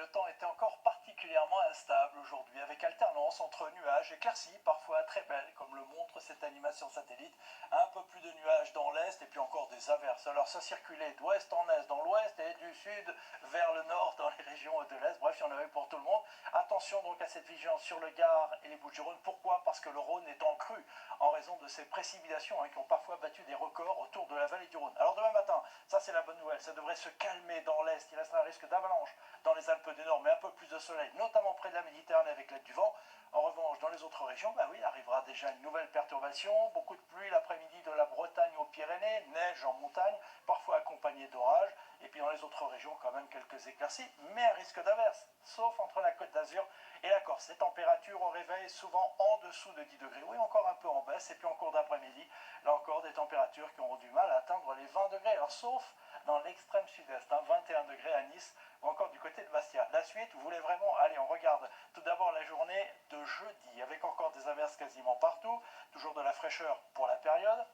le temps était encore particulièrement instable aujourd'hui, avec alternance entre nuages, éclaircies, parfois très belles, comme le montre cette animation satellite, un peu plus de nuages dans l'est et puis encore des averses. Alors ça circulait d'ouest en est dans l'ouest et du sud vers le nord dans les régions de l'est. Bref, il y en avait pour tout le monde. Attention donc à cette vigilance sur le Gard et les Bouches-du-Rhône. Pourquoi? Parce que le Rhône est en crue en raison de ces précipitations qui ont parfois battu des records autour de la vallée du Rhône. Alors demain matin, ça c'est la bonne nouvelle, ça devrait se calmer dans l'est. Il restera un risque d'avalanche dans les Alpes du Nord, mais un peu plus de soleil, notamment près de la Méditerranée avec l'aide du vent. En revanche, dans les autres régions, oui, arrivera déjà une nouvelle perturbation. Beaucoup de pluie l'après-midi de la Bretagne aux Pyrénées, neige en montagne, parfois accompagnée d'orages. Et puis dans les autres régions, quand même quelques éclaircies, mais un risque d'averse, sauf entre la Côte d'Azur et la Corse. Les températures au réveil souvent en dessous de 10 degrés, oui, encore un peu en baisse. Et puis en cours d'après-midi, là encore des températures qui auront du mal à atteindre les 20 degrés. Alors sauf dans l'extrême sud-est, 21 degrés à Nice ou encore du côté de Bastia. La suite, vous voulez vraiment, allez, on regarde tout d'abord la journée de jeudi, avec encore des averses quasiment partout, toujours de la fraîcheur pour la période.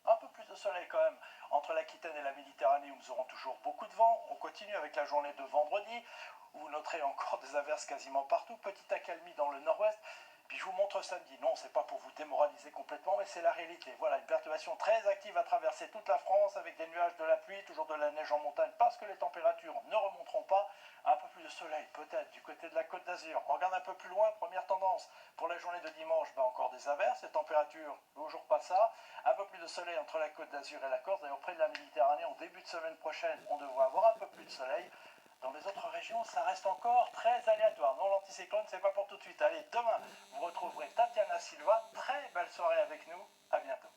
Un peu plus de soleil quand même entre l'Aquitaine et la Méditerranée où nous aurons toujours beaucoup de vent. On continue avec la journée de vendredi où vous noterez encore des averses quasiment partout. Petite accalmie dans le nord-ouest. Puis je vous montre samedi. Non, c'est pas pour vous démoraliser complètement, mais c'est la réalité. Voilà, une perturbation très active à traverser toute la France avec des nuages, de la pluie, toujours de la neige en montagne parce que les températures ne remonteront pas. Un peu plus de soleil peut-être du côté de la Côte d'Azur. On regarde un peu plus loin, première tendance pour la journée de dimanche, encore des averses, les températures toujours pas ça. Un peu plus de soleil entre la Côte d'Azur et la Corse. D'ailleurs près de la Méditerranée, en début de semaine prochaine, on devrait avoir un peu plus de soleil. Dans les autres régions, ça reste encore très aléatoire. Non, l'anticyclone, c'est pas pour tout de suite. Allez, demain, vous retrouverez Tatiana Silva. Très belle soirée avec nous. À bientôt.